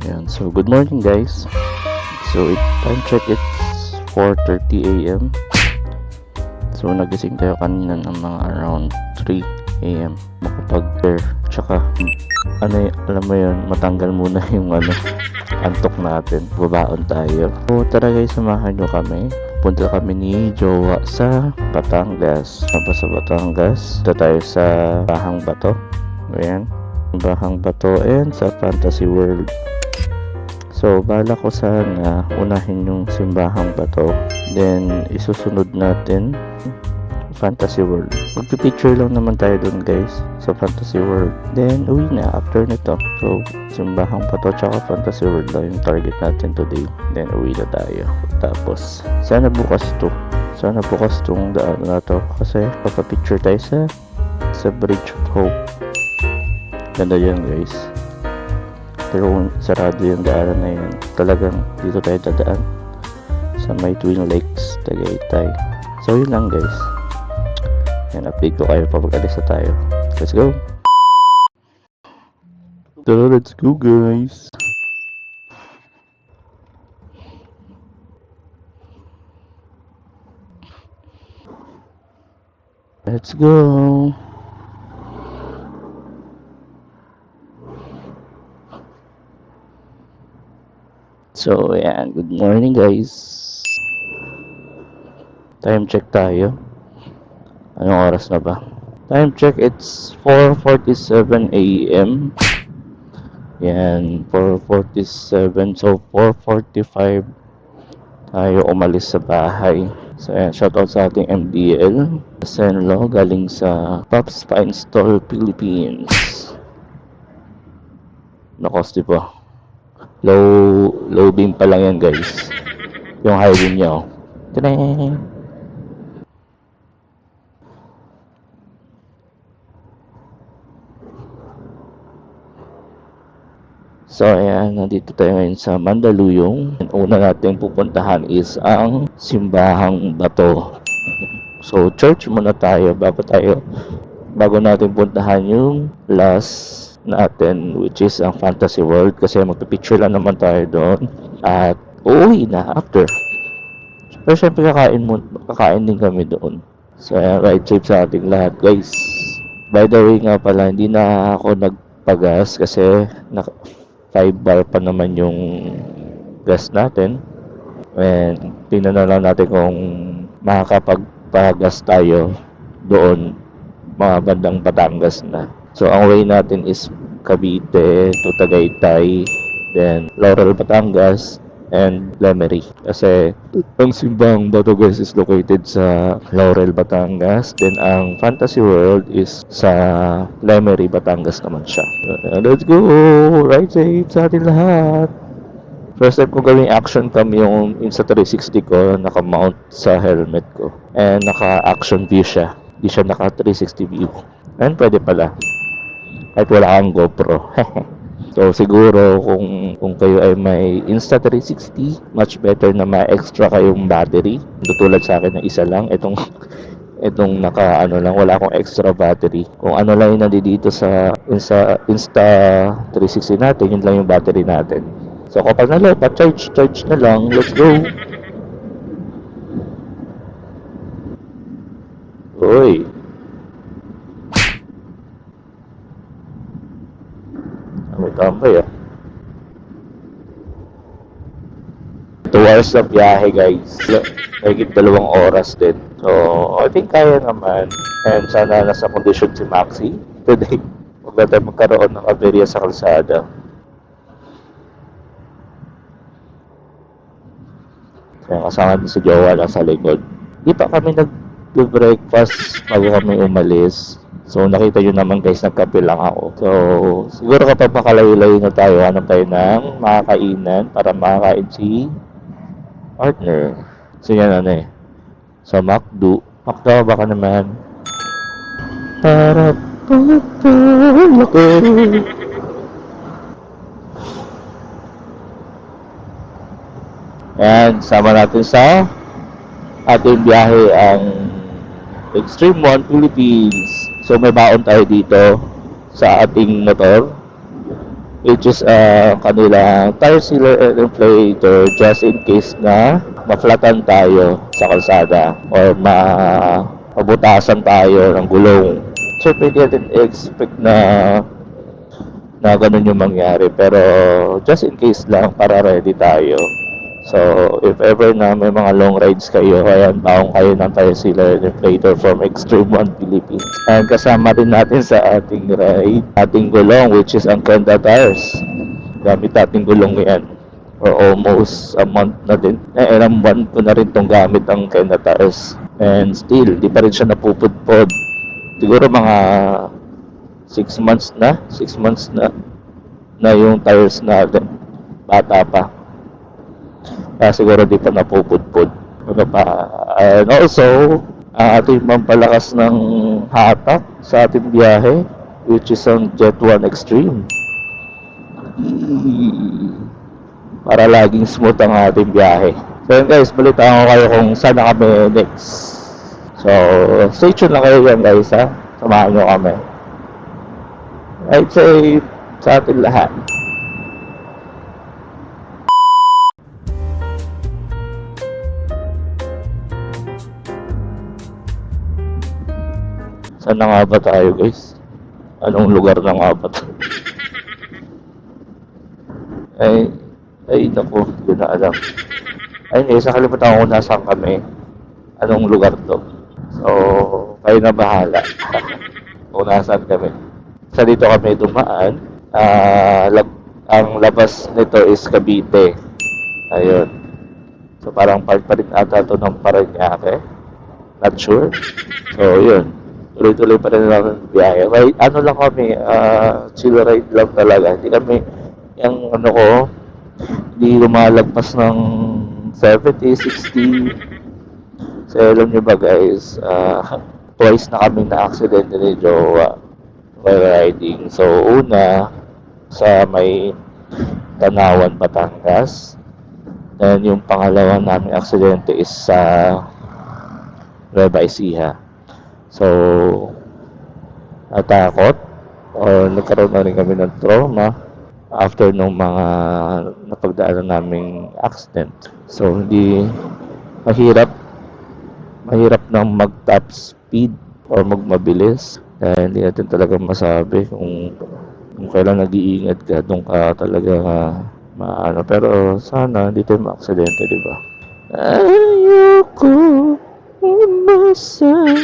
Ayan, so good morning guys. So time check, it's 4:30 a.m. So nagising tayo kanina ng mga around 3 a.m. Makapag-prayer, tsaka alam mo yun, matanggal muna yung antok natin, babaon tayo. So tara guys, samahan nyo kami. Punta kami ni Jowa sa Batangas. Sa Batangas, punta tayo sa Bahang Bato. Ayan, Bahang Bato and sa Fantasy World. So, bala ko sana unahin yung Simbahang Bato. Then, isusunod natin Fantasy World. Magpipicture lang naman tayo dun guys sa Fantasy World. Then, uwi na after nito. So, Simbahang Bato tsaka Fantasy World lang yung target natin today. Then, uwi na tayo. Tapos, sana bukas tong daan na to. Kasi, papapicture tayo sa Bridge of Hope. Ganda yan guys. Pero sarado yung daanan na yun. Talagang dito tayo dadaan sa may Twin Lakes, Tagaytay. So yun lang guys. Yan, update ko kayo pag alis na tayo. Let's go! So let's go guys! Let's go! So, ayan. Good morning, guys. Time check tayo. Anong oras na ba? Time check, it's 4:47 a.m. Yan, 4:47. So, 4:45 tayo umalis sa bahay. So, ayan. Shoutout sa ating MDL. Senlo, galing sa Pops Pa Install Philippines. Nakosti po. Low beam pa lang yan guys, yung high beam nyo. Tadang! So ayan, nandito tayo ngayon sa Mandaluyong. Una natin pupuntahan is ang Simbahang Bato. So church muna tayo bago natin puntahan yung last natin, which is ang Fantasy World, kasi magpipicture lang naman tayo doon at uuwi na after. Pero syempre kakain din kami doon. So ride safe sa ating lahat guys. By the way nga pala, hindi na ako nagpagas kasi 5 bar pa naman yung gas natin. And tingnan na lang natin kung makakapagpagas tayo doon mga bandang Batangas na. So, ang way natin is Cavite to Tagaytay, then Laurel, Batangas, and Lemery. Kasi, ang Simbang Bato guys is located sa Laurel, Batangas. Then, ang Fantasy World is sa Lemery, Batangas naman siya. Let's go! Ride safe sa atin lahat! First time ko gawing action cam yung Insta360 ko, naka-mount sa helmet ko. And naka-action view siya. Di siya naka-360 view. And pwede pala. Kahit wala kang GoPro. So siguro kung kayo ay may Insta360, much better na may extra kayong battery. Tulad sa akin na isa lang. Itong lang, wala akong extra battery. Kung ano lang yung nandito sa Insta360 natin, yun lang yung battery natin. So kapag charge na lang, let's go. Uy. May tambay 2 hours na biyahe guys. Mahigit 2 oras din. So, I think kaya naman. And sana nasa kondisyon si Maxi today. Huwag na tayo magkaroon ng aberya sa kalsada. Kaya kasama din si Jowa lang sa likod. Di pa kami nag-breakfast bago kami umalis. So, nakita nyo naman guys, nagkape lang ako. So, siguro kapag makalayo-layo na tayo, hanap tayo ng makakainan para makakain si partner. So, yan sa McDo. McDo, baka naman. Para Ayan, sama natin sa ating biyahe ang Extreme One Philippines. So may baon tayo dito sa ating motor. which is kanilang tire sealer and inflator just in case na maflatan tayo sa kalsada or mabutasan tayo ng gulong. Siyempre, hindi natin expect na ganun yung mangyari, pero just in case lang para ready tayo. So, if ever na may mga long rides kayo, ayan, baong kayo ng tire sealer and inflator from Extreme One Philippines. And kasama rin natin sa ating ride, ating gulong, which is ang Kenda Tires. Gamit natin gulong yan for almost a month na din. Ilang buwan ko na rin itong gamit ang Kenda Tires. And still, di pa rin siya napupudpod. Siguro mga 6 months na yung tires natin. Bata pa. Kaya siguro di pa napupudpod. Ano pa? And also, ating pampalakas ng hatak sa ating biyahe, which is ang Jet 1 Extreme. Para laging smooth ang ating biyahe. So yun guys, balitaan ko kayo kung saan na kami next. So, stay tuned lang kayo yan guys ha. Samahan nyo kami. I'd say sa ating lahat. Saan na nga ba tayo guys? Anong lugar na nga ba tayo? Ay naku, hindi na alam. Ay hindi, sa kalimutan ko nasaan kami. Anong lugar to? So, kayo na bahala. Kung nasaan kami. Sa dito kami dumaan. Ang labas nito is Cavite. Ayun. So, parang part pa rin ata ito ng Parañaque. Not sure. So, yun. Tuloy-tuloy pa rin lang ang biyahe. Right, ano lang kami, chill ride lang talaga. Hindi kami, yung ano ko, hindi lumalagpas ng 70, 60. So, alam nyo ba guys, twice na kami na-accident ni Jowa while riding. So, una, sa may Tanawan, Batangas. And yung pangalawa namin aksidente is sa Nueva Ecija. So, natakot or nagkaroon na rin kami ng trauma after nung mga napagdaanan naming accident. So, hindi mahirap nang mag-top speed or magmabilis dahil hindi natin talaga masabi kung kailan nag-iingat ka, doon ka talaga maano. Pero sana hindi tayo ma-aksidente, di ba? Ayoko umasa.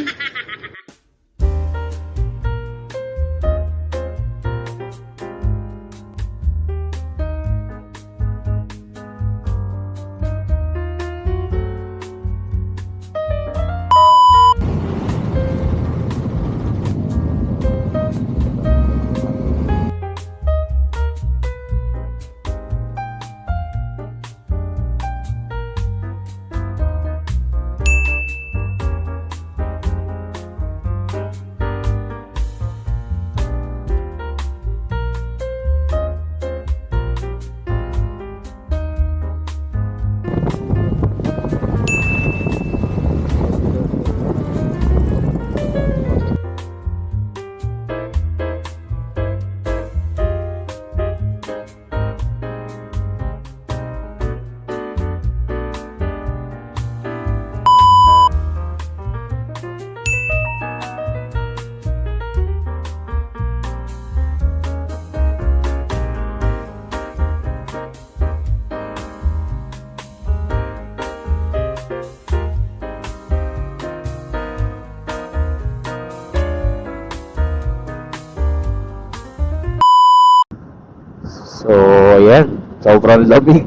So, ayan. Sobrang lamig.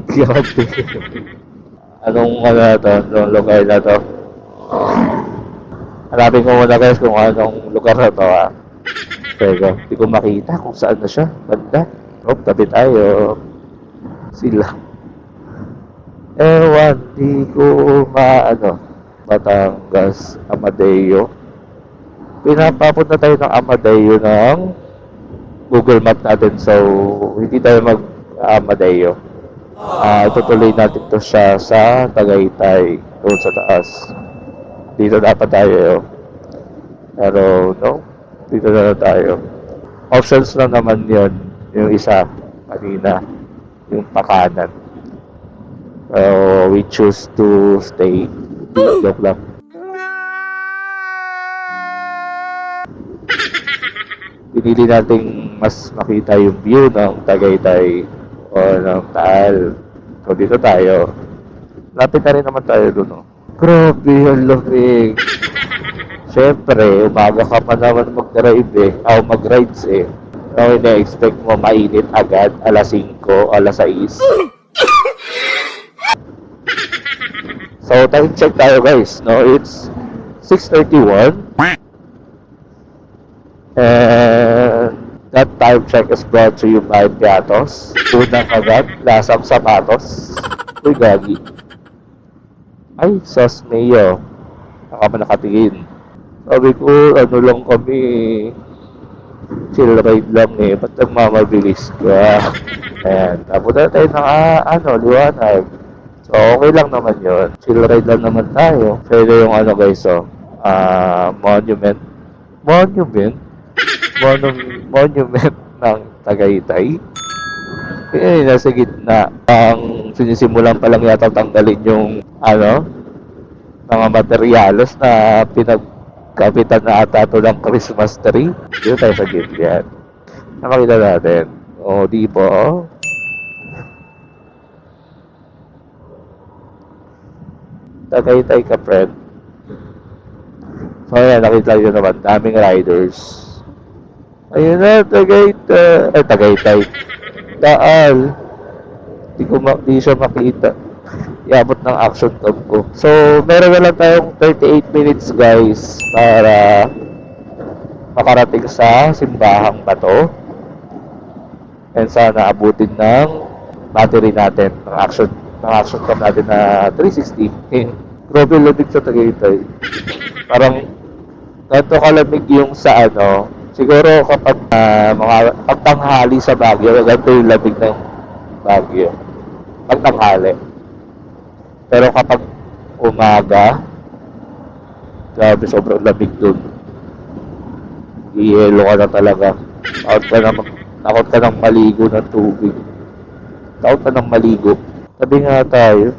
Anong Anong lugar na to? Hanapin ko muna guys kung anong lugar na to ha. Teka, hindi ko makita kung saan na siya. Banda. Oh, tabi tayo. Sila. Ewan, di ko Batangas, Amadeo. Pinapapunta tayo ng Amadeo ng Google Map natin. So, hindi tayo mag-Amadeo. Tutuloy natin to siya sa Tagaytay, doon sa taas. Dito dapat tayo. Pero, no? Dito na tayo. Options lang naman yon yung isa. kanina, yung pakanan. So, we choose to stay. Joke lang. Pinili nating mas makita yung view ng Tagaytay o ng Taal. So, dito tayo. Lapit na rin naman tayo doon, no? Grabe, ang lamig. Siyempre, umaga ka pa naman mag-drive eh. O mag-rides eh. So, ina-expect mo mainit agad, alas 5, alas 6. So, time check tayo guys, no? It's 6:31. And that time check is brought to you by Piatos. Unang agad, lasang sapatos. Uy, gagi. Ay, sos mayo. Saka pa nakatingin. Sabi ko, ano lang kami, chill ride lang eh. Ba't nagmamabilis ka? Ayan, tapos na tayo ng liwanag. So, okay lang naman yun. Chill ride lang naman tayo. So, ito yung ano guys, monument. Monument ng Tagaytay. Eh, nasa gitna. Ang sinisimulan pa lang yata tanggalin yung, mga materyales na pinagkapitan na ata ito ng Christmas tree. Dito tayo sa gitna. Nakakita natin. O, di po. Tagaytay ka, friend. So, ayan, nakita nyo naman, daming riders. Ayun na, Tagaytay. Taal. Di siya makita. Iabot ng action cam ko. So, meron na lang tayong 38 minutes, guys, para makarating sa simbahang bato. And sana abutin ng battery natin, ng action cam natin na 360. Grabe lamig sa Tagaytay. Parang ganito kalamig yung sa siguro kapag mga pagtanghali sa Baguio, ganito yung lamig ng Baguio. Pagtanghali. Pero kapag umaga, grabe sobrang lamig dun. Iyelo ka na talaga. Takot ka ng maligo ng tubig. Takot ka ng maligo. Sabi nga tayo.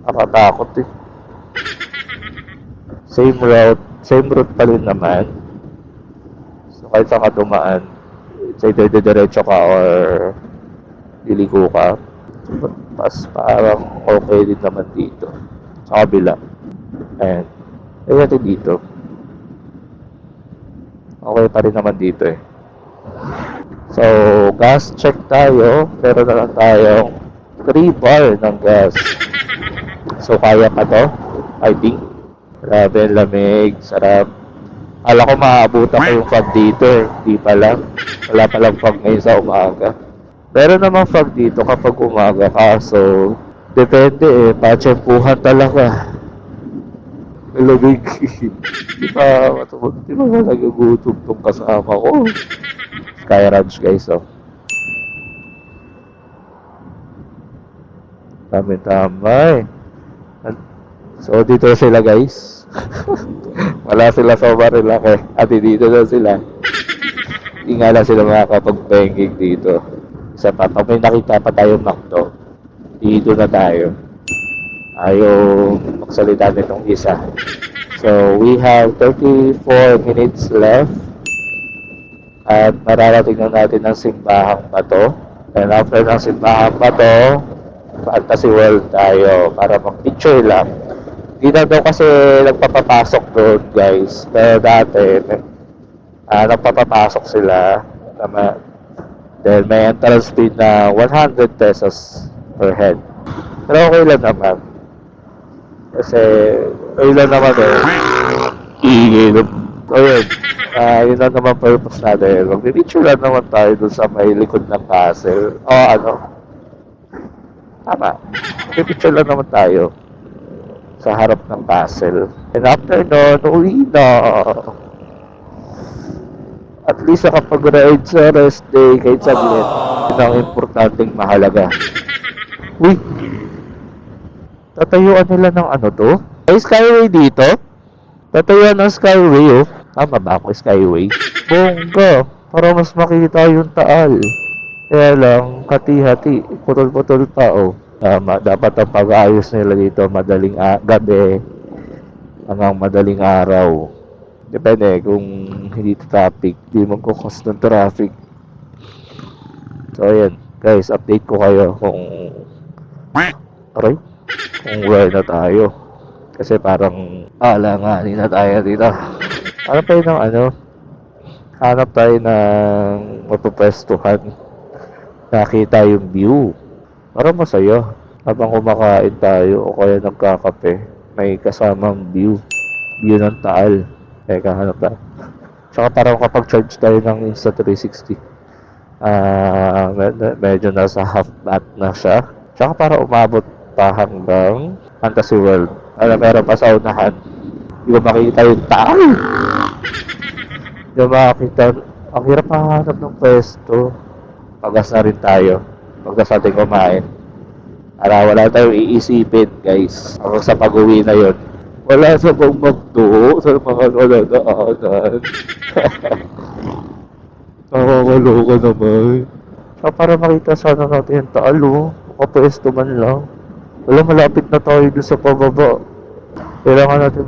Nakatakot eh. Same route pa rin naman. So kahit saan ka dumaan, it's either diretso ka or liliko ka. Mas parang okay din naman dito. Sa kabila. Ayan. Ayun natin dito. Okay pa rin naman dito eh. So, gas check tayo. Pero na lang tayong 3 bar ng gas. So, kaya pa to? I think. Grabe, lamig. Sarap. Ala ko maaabutan ko yung fog dito eh. Di pa lang. Wala pa lang fog ngayon sa umaga. Pero naman fog dito kapag umaga ka. So, depende eh. Patsyempuhan talaga. Lamig. Di ba matubog? Di ba nagagutom tong kasama ko? Sky Ranch guys, oh. Tama eh. So, dito sila guys. Wala sila sa Marilaki. At dito na sila. Hindi nga lang sila makakapag-banging dito. Isa pa, pag may nakita pa tayong McDo, dito na tayo. Ayaw magsalita nitong isa. So, we have 34 minutes left. At mararating na natin ang simbahang bato. And after ng simbahang bato, Fantasy World tayo para mag-picture lang. Hindi na daw kasi nagpapapasok doon guys. Pero dati, nagpapapasok sila. Then may entrance fee na 100 pesos per head. Pero okay lang naman. Kasi, okay lang naman eh. Iigilip. So yun, yun lang naman purpose natin. Mag-picture lang naman tayo dun sa may likod ng castle. Tama. Mag-picture lang naman tayo sa harap ng castle. And after nun, uwi na. At least nakapag-ride sa rest day kahit saglit. Yun ang importanteng mahalaga. Uy! Tatayuan nila ng to? Ay, Skyway dito? Tatayuan ng Skyway, oh. Tama ba ako, Skyway? Bongga! para mas makita yung Taal. Kaya lang, hati-hati, putol-putol pa oh. Tama, dapat ang pag-aayos nila dito madaling gabi hanggang madaling araw. Depende kung hindi traffic, di magkukos ng traffic. So ayan, guys, update ko kayo kung aray, kung where na tayo. Kasi parang alanganin na tayo dito. Hanap tayo ng ano, hanap tayo ng mapupwestuhan. Nakita yung view. Para masaya. Habang kumakain tayo o kaya nagkakape, may kasamang view. View ng Taal. Teka, hanap tayo. Tsaka parang kapag charge tayo ng Insta360, medyo nasa half bat na siya. Tsaka para umabot pa hanggang Fantasy World. Meron pa sa unahan. Hindi ko makita yung Taal. Hindi ko makita. Ang hirap makahanap ng pwesto. Pagas na rin tayo. Pagkas natin kumain. Para wala tayong iisipin, guys. Hanggang sa pag-uwi na yon. Wala sa pang magdo sa mga naladaanan. Nakakaloka naman. Para makita sana natin yung Taal, oh. Makapwesto man lang. Wala, malapit na tayo dun sa pababa. Kailangan natin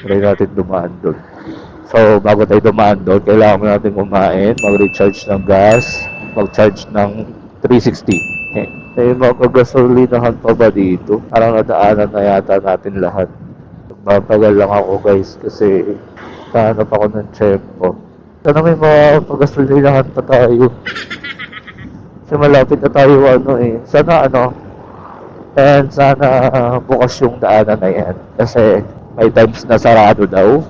try natin dumaan doon. So, bago tayo dumaan doon, kailangan natin kumain, mag-recharge ng gas, mag-charge ng 360. May makagasolinahan pa ba dito? Parang nadaanan na yata natin lahat. Mapagal lang ako, guys, kasi nahanap ako ng tsempo. Sana may makagasolinahan pa tayo. Kasi malapit na tayo sana bukas yung daanan na yan. Kasi may times na sarado daw.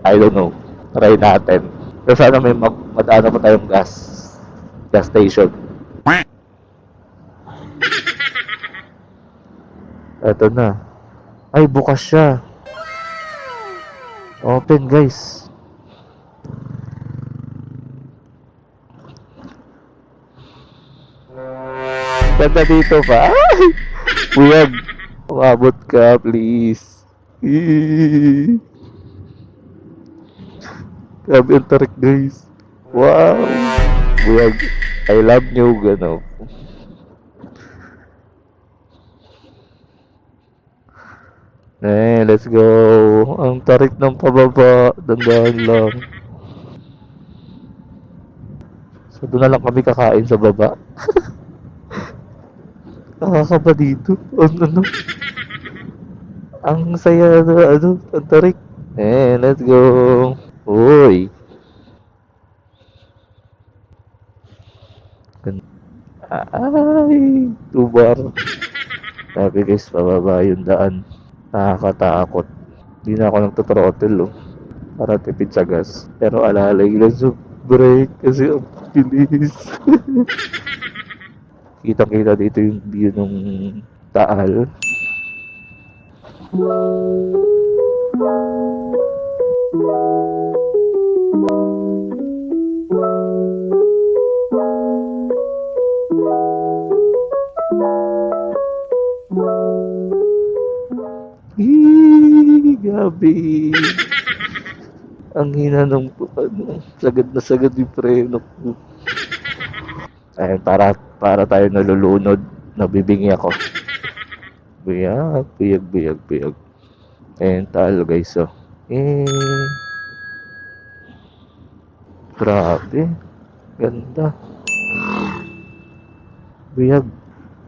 I don't know. Try natin. Pero sana may madaanan pa tayong gas station. Eto na. Ay, bukas siya. Open, guys. Ganda dito pa. Ay! Buyag. Umabot ka, please. Grabe ang tarik, guys. Wow. Buyag. I love you, gano. Let's go. Ang tarik ng pababa. Dandahan lang. So, doon na lang kami kakain sa baba. Nakakaba dito. Ano? Ang saya na, ang tarik. Let's go. Uy. Ay, tubar. Sabi guys, pababa yung daan. Nakakatakot. Hindi na ako nagtothrottle, oh. Para tipid sa gas. Pero alalay lang sa brake kasi ang bilis. Kitang-kita dito yung view ng Taal. Gabi. Ang hina ng sagad yung preno ko. Ayun, para tayo nalulunod. Nabibingi ako. Biyag. Ayun, talo guys, oh. Grabe. Ganda. Biyag.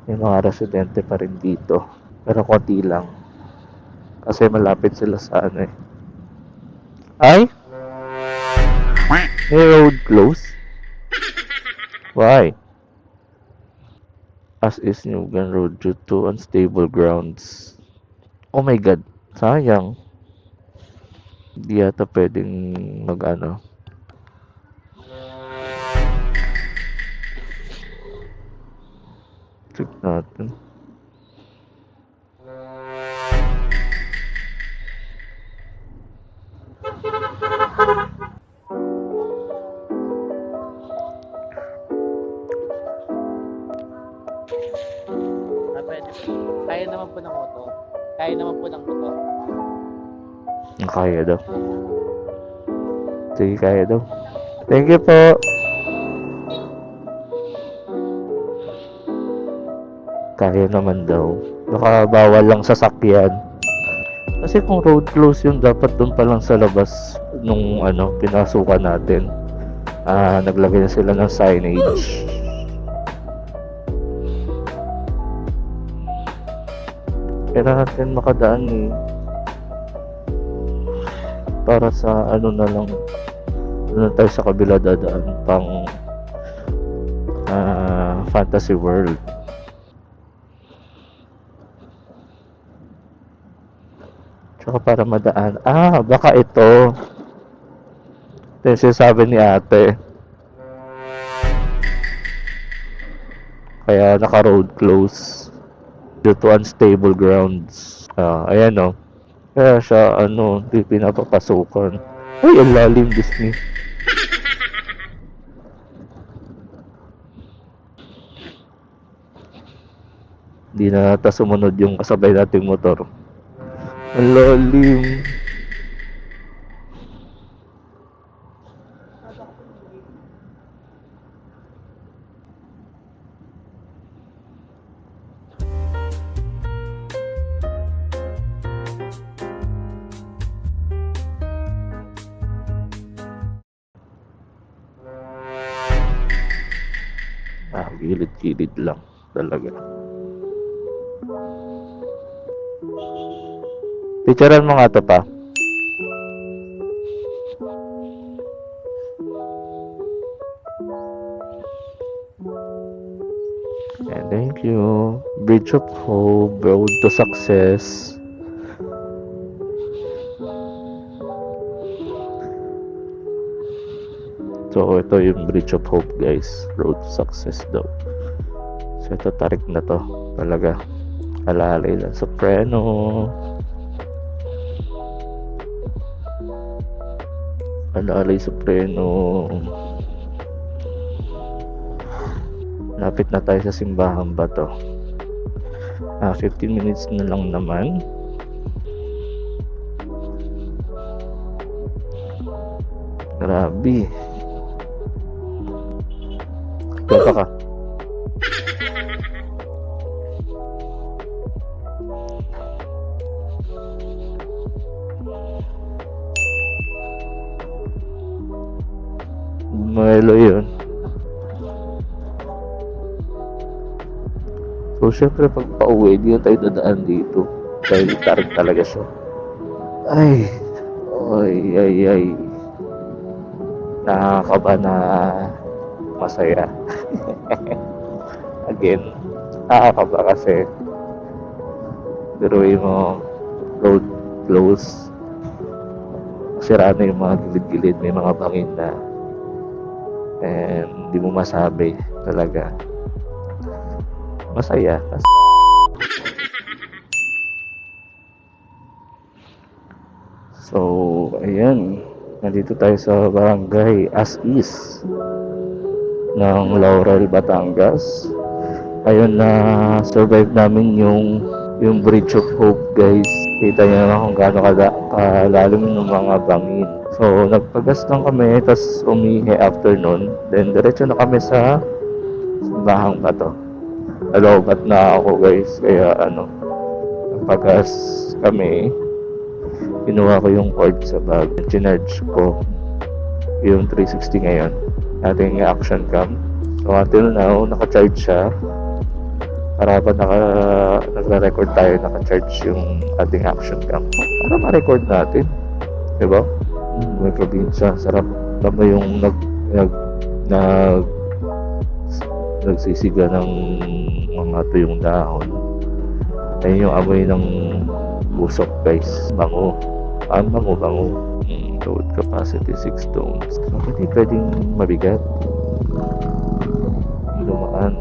May mga residente pa rin dito. Pero konti lang. Kasi malapit sila sa ano eh. Ay? May road close? Why? As is Nugan Road due to unstable grounds. Oh my god. Sayang. Hindi yata pwedeng mag-ano. Check natin. Kaya naman po ng motor. Kaya naman po ng motor. Kaya daw. Sige, kaya daw. Thank you po. Kaya naman daw. Baka bawal lang sasakyan. Kasi kung road close yun, dapat doon pa lang sa labas nung pinasukan natin. Naglagay na sila ng signage. Kailangan natin makadaan eh. Para sa na lang. Doon tayo sa kabila dadaan pang Fantasy World. Tsaka para madaan. Baka ito. Ito yung sinasabi ni ate. Kaya naka-road close. Due to unstable grounds. Ayan o. Kaya siya, di pinapapasukan. Uy, ang lalim, Disney. Hindi na ata sumunod yung kasabay nating motor. Ang lalim. Gilid-gilid lang talaga. Picturean mo nga to pa. And thank you. Bridge of Hope, Road to Success. So, ito yung Bridge of Hope, guys. Road to Success daw. So, ito, tarik na to. Talaga. Alalay lang sa preno. Alalay sa preno. Lapit na tayo sa simbahan ba to? 15 minutes na lang naman. Grabe. Gapa ka. Melo yun. So, syempre, pag pauwi, di na tayo dadaan dito. Dahil tarik talaga siya. Ay. Nakakaba na masaya. Again, nakakaba kasi biruin mo road close, sira na yung mga gilid-gilid, may mga bangin na, and hindi mo masabi talaga. Masaya. So, ayan, nandito tayo sa barangay As Is ng Laurel, Batangas. Ayun, na survive namin yung Bridge of Hope, guys. Kita niyo naman kung gaano kalalim ng mga bangin. So, nagpagas lang kami, tapos umihi after nun. Then, diretso na kami sa simbahang bato. Nalobat na ako, guys. Kaya, nagpagas kami. Kinuha ko yung cord sa bag. Chinarge ko yung 360 ngayon. Ating action cam. So, until now, naka-charge siya. Para pa nagre-record tayo, naka-charge yung ating action cam. Para ma-record natin. Diba? May probinsya. Sarap. Tama yung nagsisiga ng mga tuyong dahon. Ayun yung amoy ng busok, guys. Bango. Bango. Load capacity 6 tons. So, hindi pwedeng mabigat. Lumaan.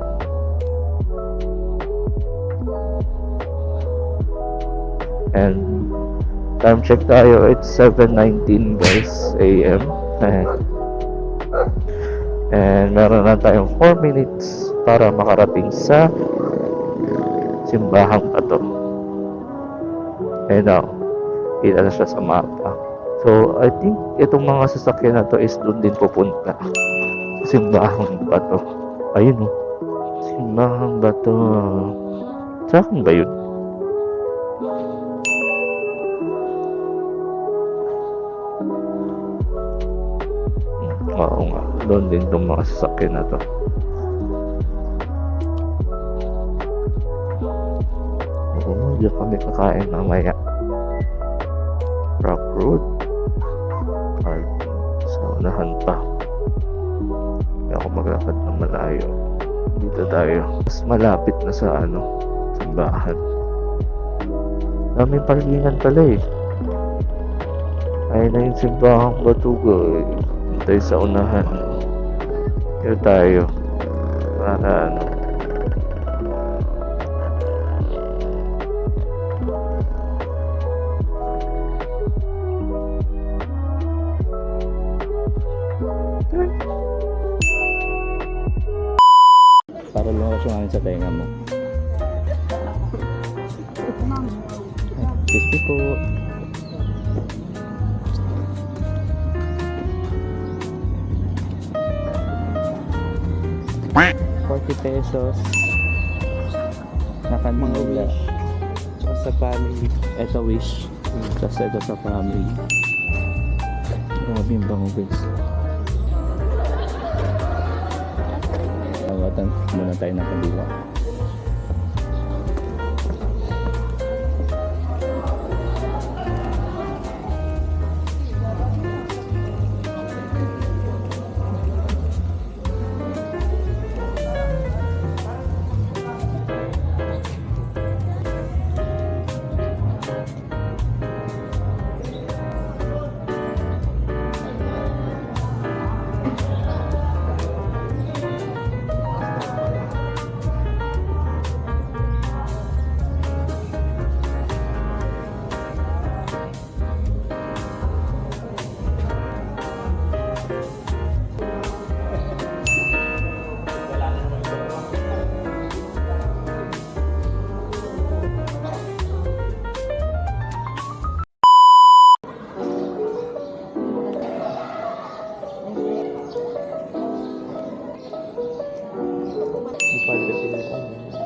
And time check tayo, it's 7:19, guys, AM. And meron na tayong 4 minutes para makarating sa simbahang bato. And now, kita na siya sa mapa. So, I think itong mga sasakyan na to is doon din pupunta. Simbahang Bato. Ayun oh. Simbahang Bato. Saan ba yun? Oo nga. Doon din itong mga sasakyan na to. Oo, diyan kami kakain mamaya. Rock Road. Parking. Sa unahan pa. Hindi ako maglakad ng malayo. Dito tayo. Mas malapit na sa simbahan. Daming parkingan pala eh. Ayun na yung simbahang Batugo eh. Tayo sa unahan. Dito tayo. Para Para lumakas yung hangin sa tenga mo. Excuse me po. ₱40. Mga Nakanila. wish. Tsaka sa family. Ito wish. Tapos ito sa family. Grabe yung bango guys. Tawatan muna tayo ng kabila.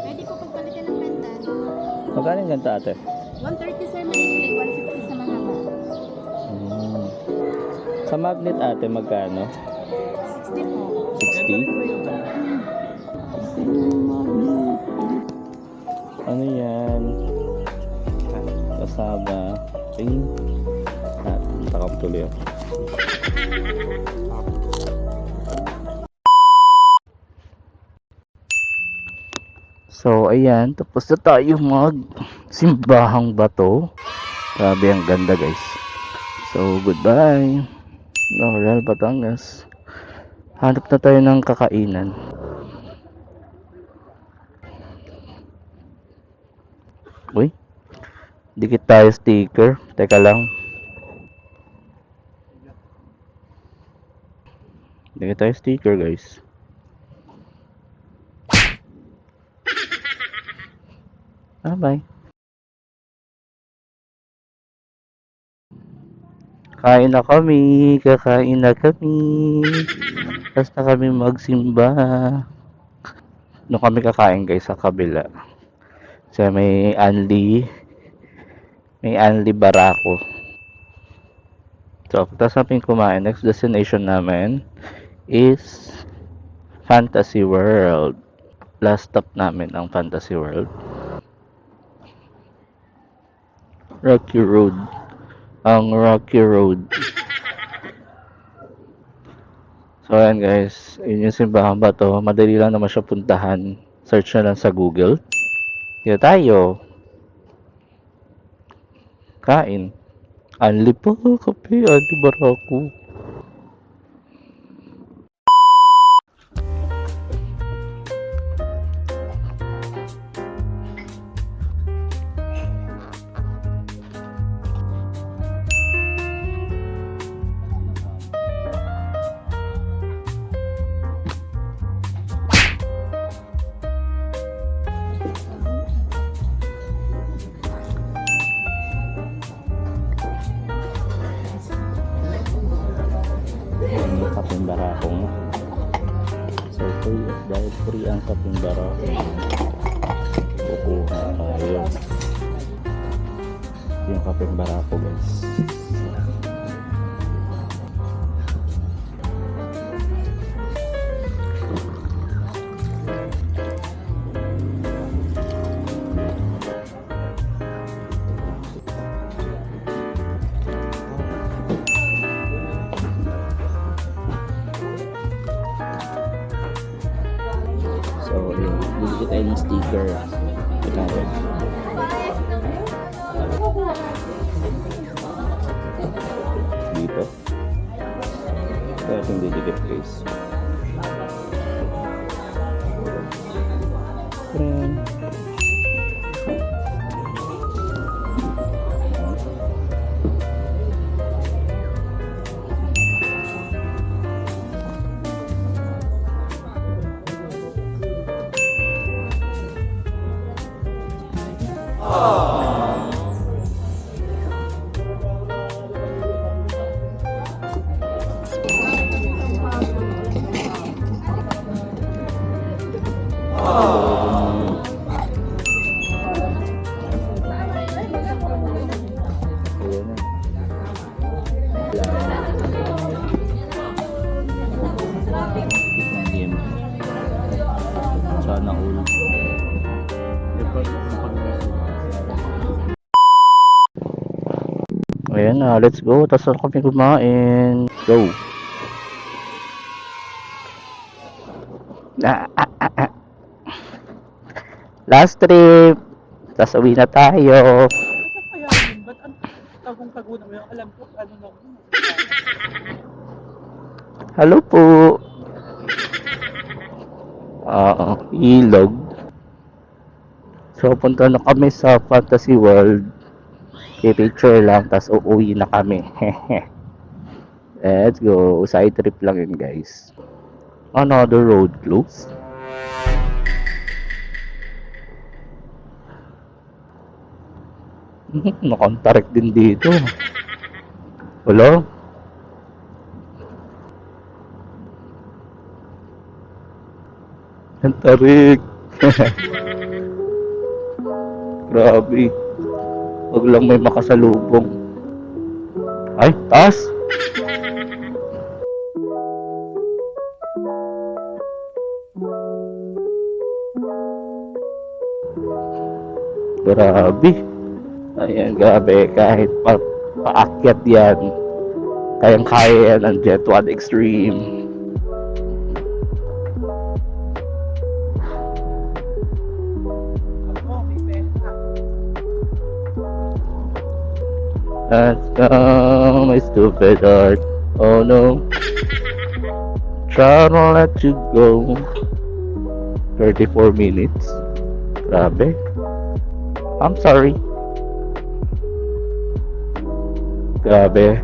Pwede ko pagpalitan ng pendant. Magkano yung ganito ate? 130 sir maikli, 150 sa mahaba. Hmm. Sa magnet ate magkano? 60 po. 60? Ano yan? Kasama. Ting. Takam tuloy ako. So, ayan. Tapos na tayo mag Simbahang Bato. Grabe, ang ganda guys. So, goodbye. Laurel, Batangas. Hanap na tayo ng kakainan. Uy. Dikit tayo sticker. Teka lang. Dikit tayo sticker guys. Bye. Kain na kami. Kakain na kami. Tapos na kami magsimba. Doon kami kakain guys sa kabila. Sa may Anli Barako. So, tapos natin kumain. Next destination namin is Fantasy World. Last stop namin ang Fantasy World. Rocky Road. Ang Rocky Road. So, ayan guys. Yun yung Simbahang Bato. Madali lang naman siya puntahan. Search na lang sa Google. Dito tayo. Kain. Anli po, kape. Anli Barako. free ang Kapinbara. Kukuha tayo. Ito yung Kapinbara ko guys. So, yun. Bibigyan tayo ng sticker. Ito. Dito. Ito ating didikit guys. Friend. Sana all. Ayan na, let's go. Tapos na kami kumain. Go. Last trip. Tapos uwi na tayo. Kaya yun, ba't ang tagong-tago naman yung alam ko, ano lang yun. Hello po. Ilog. So, punta na kami sa Fantasy World. I-picture lang, tas uuwi na kami. Let's go. Side trip lang yun, guys. Another road close. Nakontarik din dito. Wala. Ang tarik. Grabe. Huwag lang may makasalubong. Ay, taas! Grabe. Ayan, grabe. Kahit paakyat yan, kayang-kaya yan ng Jet 1 Extreme. Let's go, my stupid heart. Oh no. Try to let you go. 34 minutes. Grabe. I'm sorry. Grabe.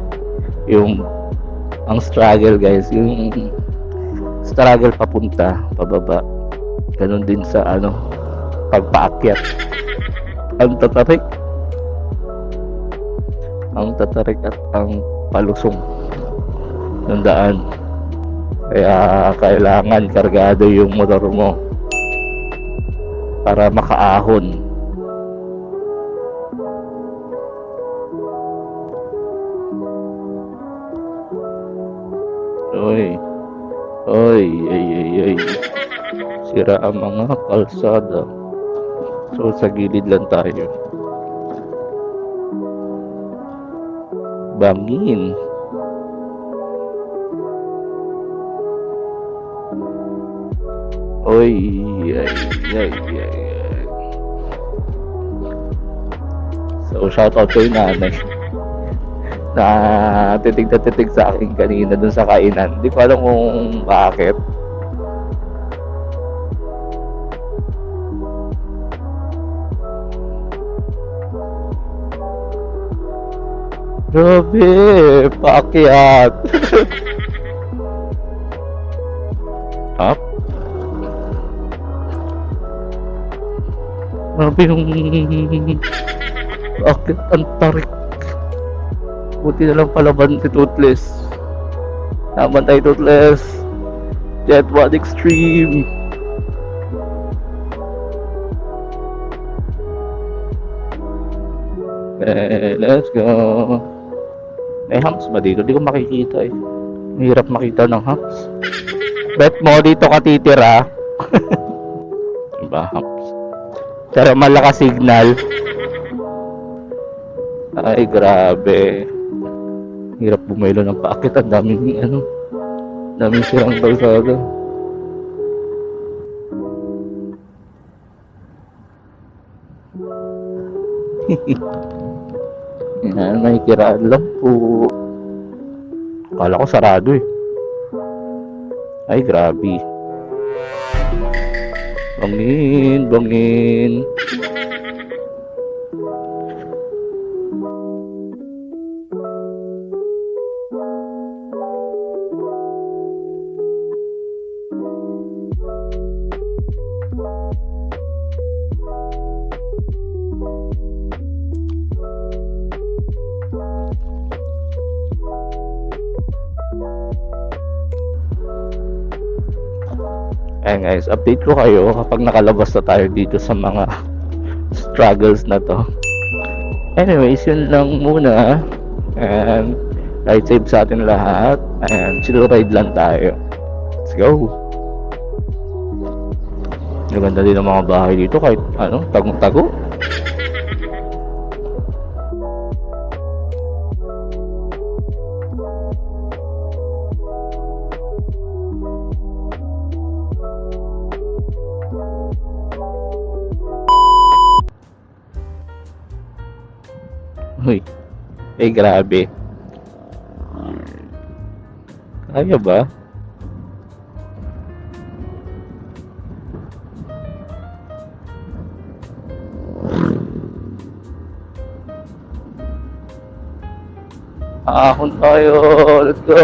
Ang struggle guys. Yung struggle papunta, pababa. Ganun din sa pagpaakyat. Ang tatarik. Ang tatarik at ang palusong ng daan. Kaya kailangan kargado yung motor mo para makaahon. Oy. Oy, ay. Sira ang mga kalsada. So sa gilid lang tayo. Bangin. Oy, ay. So shout out kay nanay na titig sa akin kanina dun sa kainan. Hindi ko alam kung bakit. Grabe, paakyat. Up. Grabe yung paakyat, ang tarik. Buti na lang palaban si Toothless. Naman tayo Toothless. Jet 1 Extreme. Let's go. May humps ba dito? Di ko makikita eh. Mahirap makita ng humps. Bet mo dito ka titira. Diba humps? Pero malakas signal. Ay grabe. Hirap bumelo ng paakit. Ang daming sirang kalsada. Yan, may kiraan lang po. Akala ko sarado eh. Ay, grabe. Bangin. Ayan guys, update ko kayo kapag nakalabas na tayo dito sa mga struggles na to. Anyways, yun lang muna. And ride safe sa atin lahat. And chill ride lang tayo. Let's go. Maganda din ang mga bahay dito kahit tagong-tago. Uy, grabe. Kaya ba? Ahon tayo, let's go!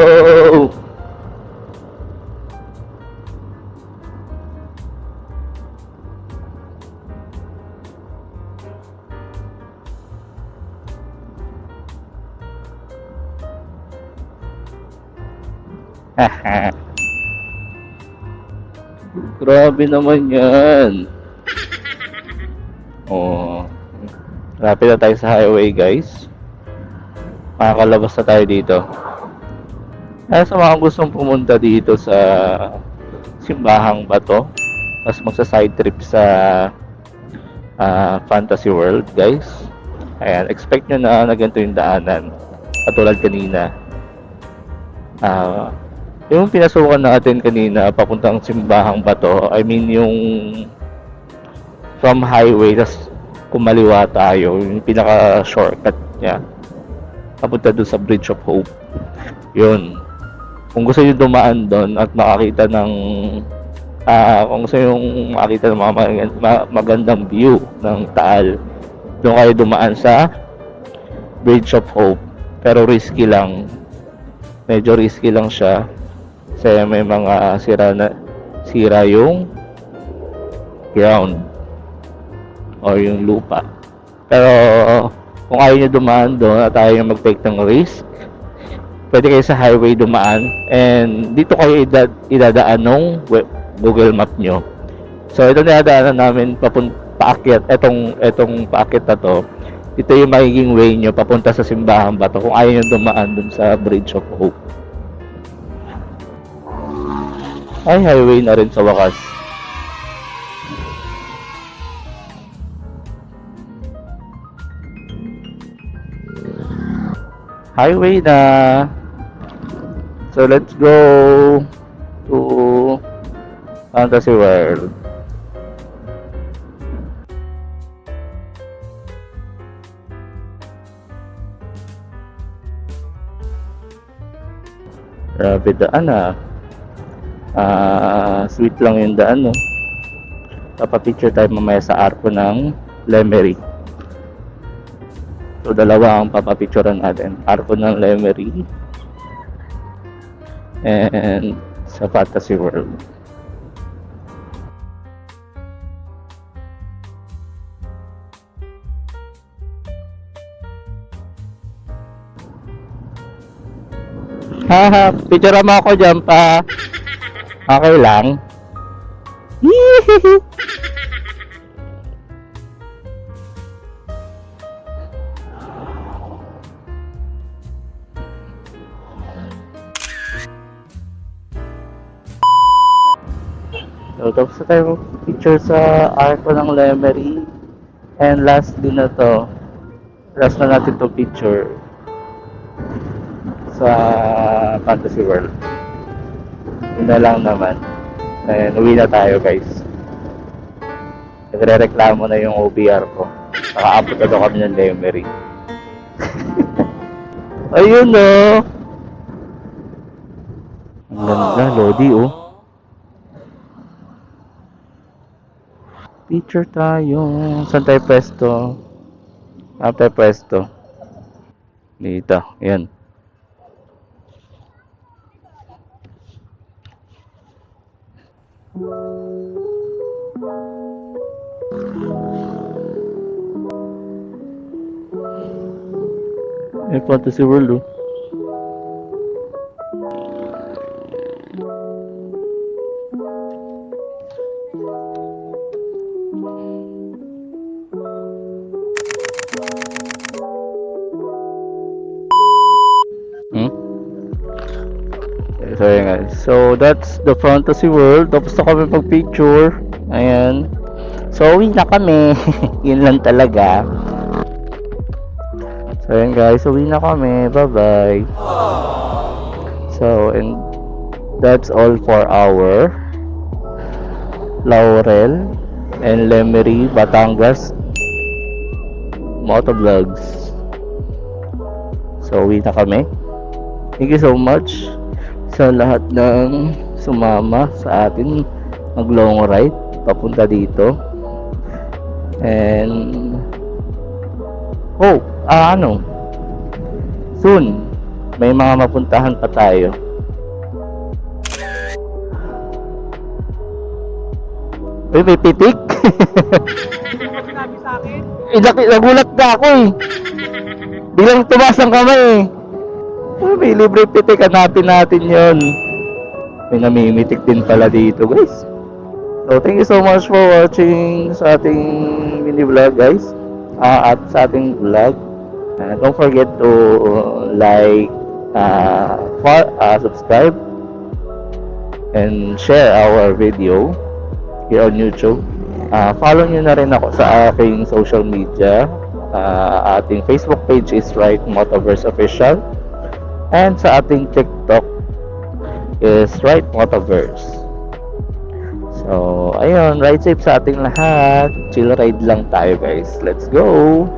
Grabe naman yan. Oh, rapid na tayo sa highway guys. Makakalabas na tayo dito. Kaya sa mga gustong pumunta dito sa Simbahang Bato, mas magsa-side trip sa Fantasy World guys. Ayan, expect nyo na ganito yung daanan. Katulad kanina. Yung pinasukan natin kanina papuntang Simbahang Bato, I mean yung from highway tas kumaliwa tayo, yung pinaka shortcut niya papunta doon sa Bridge of Hope. Yun, kung gusto nyo dumaan doon at makakita ng kung gusto nyo makakita ng mga magandang view ng Taal, doon kayo dumaan sa Bridge of Hope. Pero risky lang, medyo risky lang siya kasi may mga sira yung ground or yung lupa. Pero kung ayaw nyo dumaan doon at ayaw nyo mag-take ng risk, pwede kayo sa highway dumaan and dito kayo idadaan ng Google Map nyo. So ito dinadaanan namin paakyat, etong paakyat na to. Ito yung magiging way nyo papunta sa Simbahang Bato kung ayaw nyo dumaan dun sa Bridge of Hope. Ay, highway na rin sa wakas. Highway na. So let's go to Fantasy World. Grabe daan sweet lang yung daan, no? Papapicture tayo mamaya sa arko ng Lemery. So dalawa ang papapicturean natin, arko ng Lemery and sa Fantasy World. Haha, picture mo ako dyan pa. Okay lang. tapos na tayo picture sa arco ng Lemery. And last din na to. Last na natin to picture sa Fantasy World. Yun na lang naman. And uwi na tayo guys. Nagre-reklamo na yung OBR ko. Nakaabot na daw kami ng Lemery. Ayun oh. Ang ganda, Lodi oh. Picture tayo. Saan tayo pwesto? Saan tayo pwesto? Dito, yan. May Fantasy World oh. Hmm? So, ayan guys. So, that's the Fantasy World. Tapos na kami pag-picture. Ayan. So, uwi na kami. Yun lang talaga. So, ayan guys. Uwi na kami. Bye-bye. So, and that's all for our Laurel and Lemery, Batangas motovlogs. So, uwi na kami. Thank you so much sa lahat ng sumama sa atin mag long ride papunta dito. And soon may mga mapuntahan pa tayo. Uy, may pitik. Sinabi sa akin, Nagulat na ako eh. Bilang tumas ang kamay eh. May libre pitik, hanapin natin yon. May namimitik din pala dito guys. So thank you so much for watching sa ating mini vlog guys. At sa ating vlog. Don't forget to like, subscribe, and share our video here on YouTube. Follow nyo na rin ako sa aking social media. Ating Facebook page is Right Motoverse Official. And sa ating TikTok is Right Motoverse. So, ayun, ride safe sa ating lahat. Chill ride lang tayo guys. Let's go!